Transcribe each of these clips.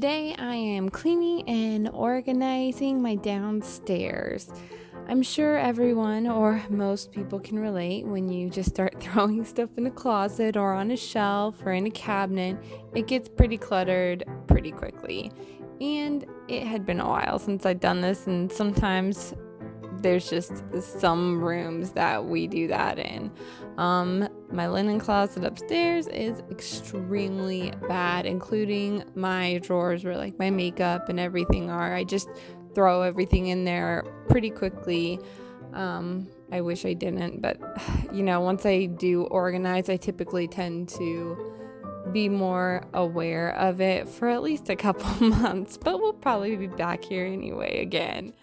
Today I am cleaning and organizing my downstairs. I'm sure everyone or most people can relate when you just start throwing stuff in a closet or on a shelf or in a cabinet. It gets pretty cluttered pretty quickly. And it had been a while since I'd done this, and sometimes there's just some rooms that we do that in. My linen closet upstairs is extremely bad, including my drawers where like my makeup and everything are. I just throw everything in there pretty quickly. I wish I didn't, but once I do organize, I typically tend to be more aware of it for at least a couple months, but we'll probably be back here anyway again.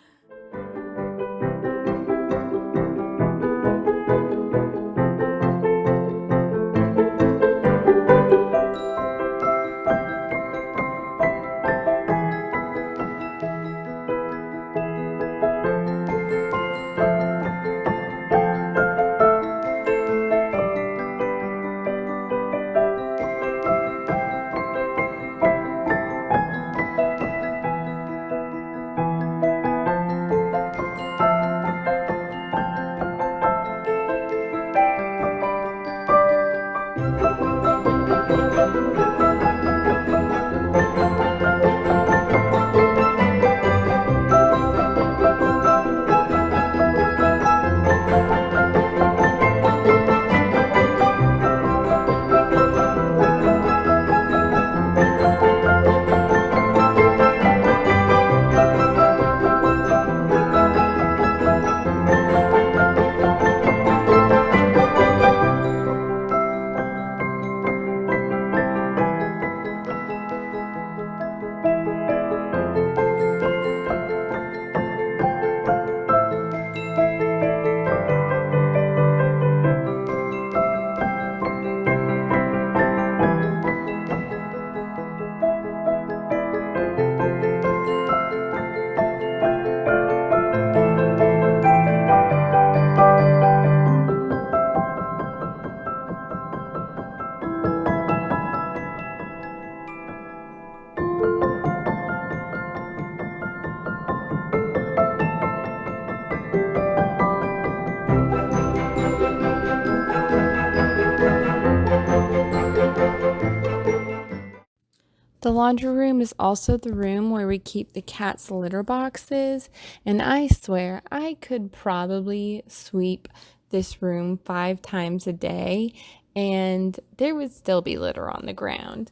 The laundry room is also the room where we keep the cat's litter boxes, and I swear I could probably sweep this room 5 times a day, and there would still be litter on the ground.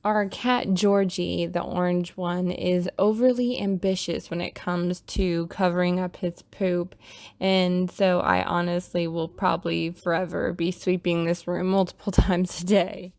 Our cat Georgie, the orange one, is overly ambitious when it comes to covering up his poop, and so I honestly will probably forever be sweeping this room multiple times a day.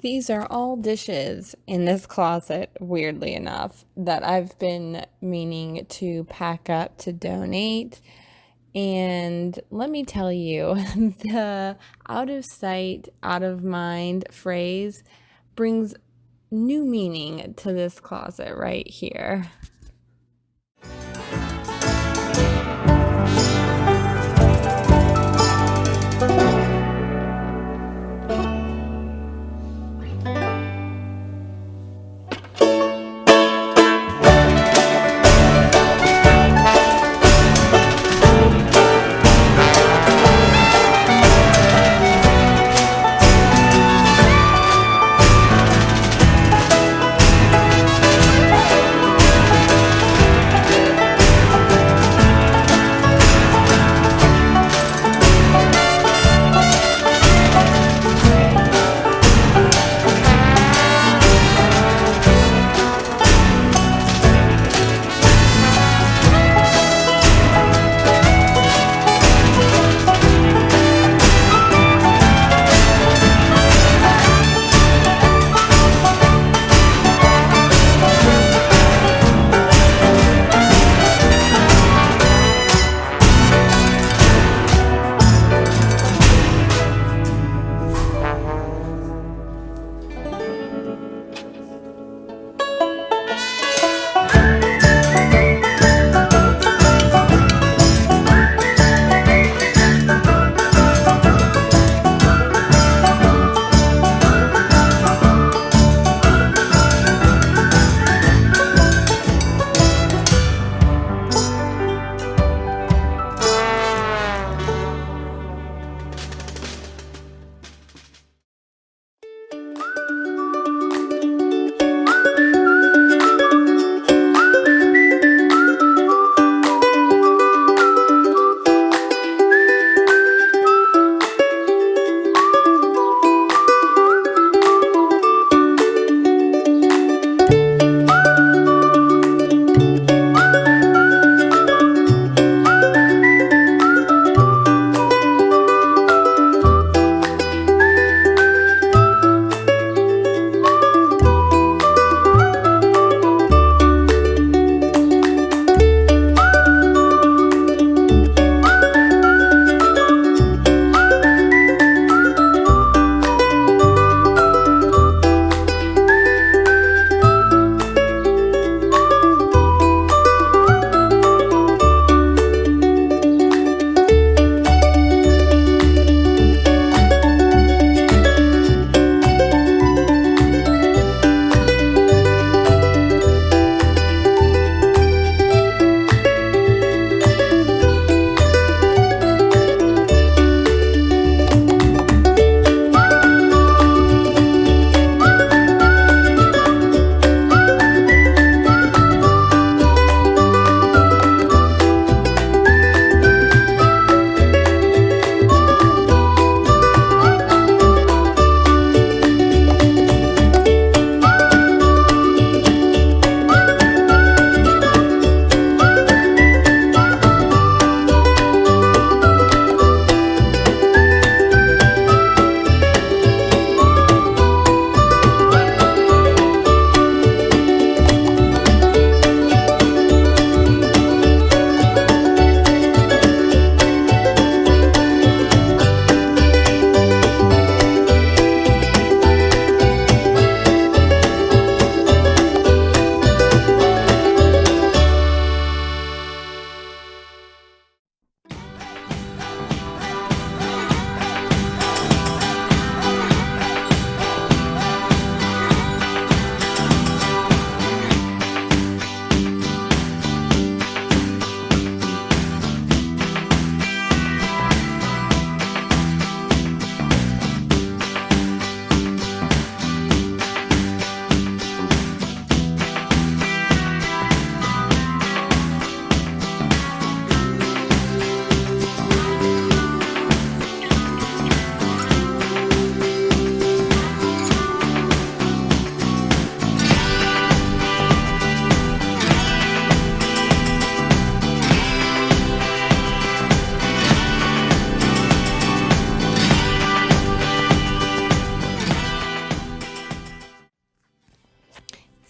These are all dishes in this closet, weirdly enough, that I've been meaning to pack up to donate. And let me tell you, the out of sight, out of mind phrase brings new meaning to this closet right here.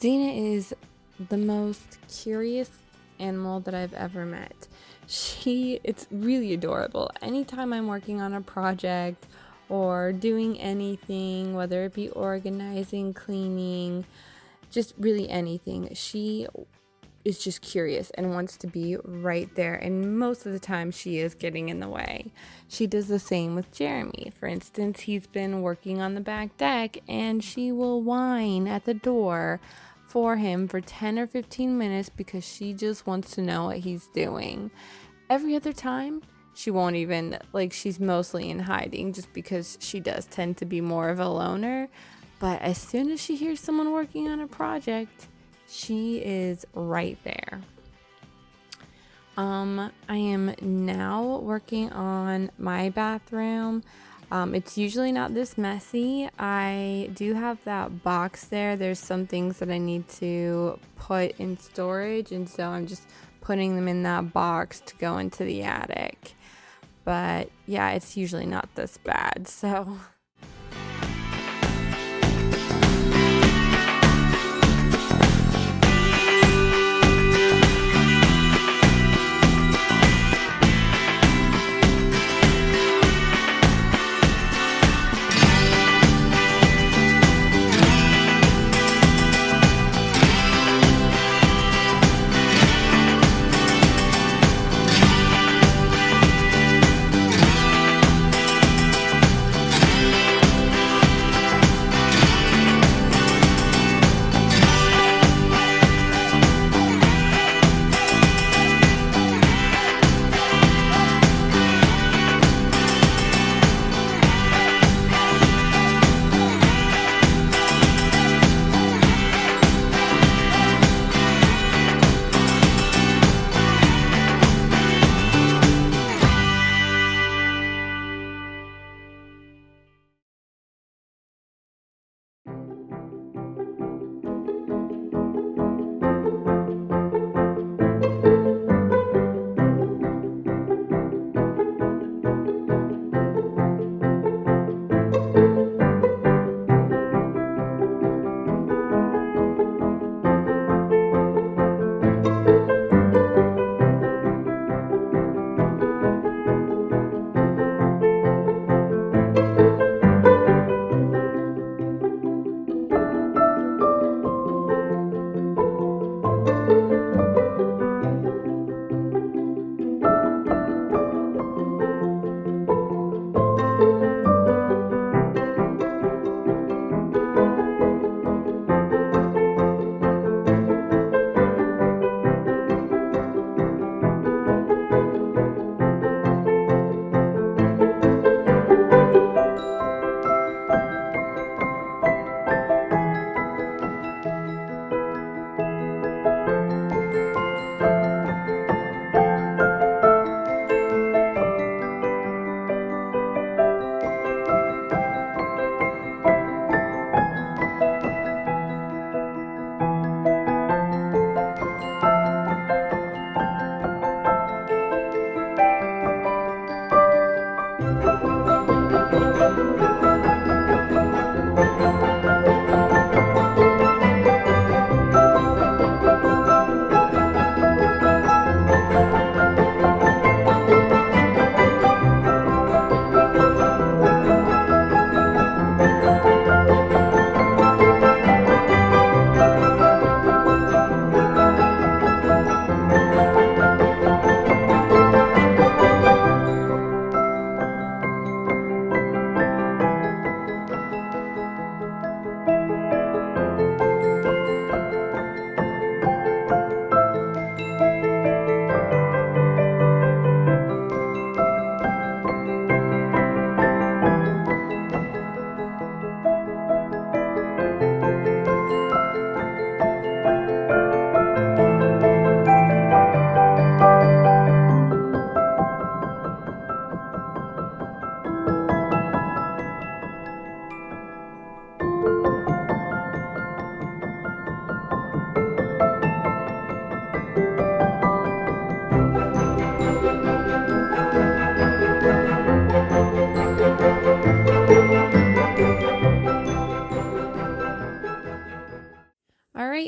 Xena is the most curious animal that I've ever met. It's really adorable. Anytime I'm working on a project or doing anything, whether it be organizing, cleaning, just really anything, she is just curious and wants to be right there, and most of the time she is getting in the way. She does the same with Jeremy. For instance, he's been working on the back deck and she will whine at the door for him for 10 or 15 minutes because she just wants to know what he's doing. Every other time she won't even, like, she's mostly in hiding just because she does tend to be more of a loner. But as soon as she hears someone working on a project, she is right there. I am now working on my bathroom. It's usually not this messy. I do have that box there. There's some things that I need to put in storage, and so I'm just putting them in that box to go into the attic. But yeah, it's usually not this bad, so...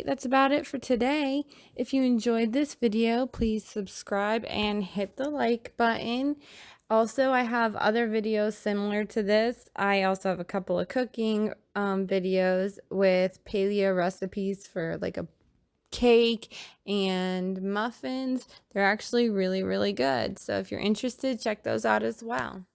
right, that's about it for today. If you enjoyed this video, please subscribe and hit the like button. Also, I have other videos similar to this. I also have a couple of cooking videos with paleo recipes for like a cake and muffins. They're actually really, really good. So if you're interested, check those out as well.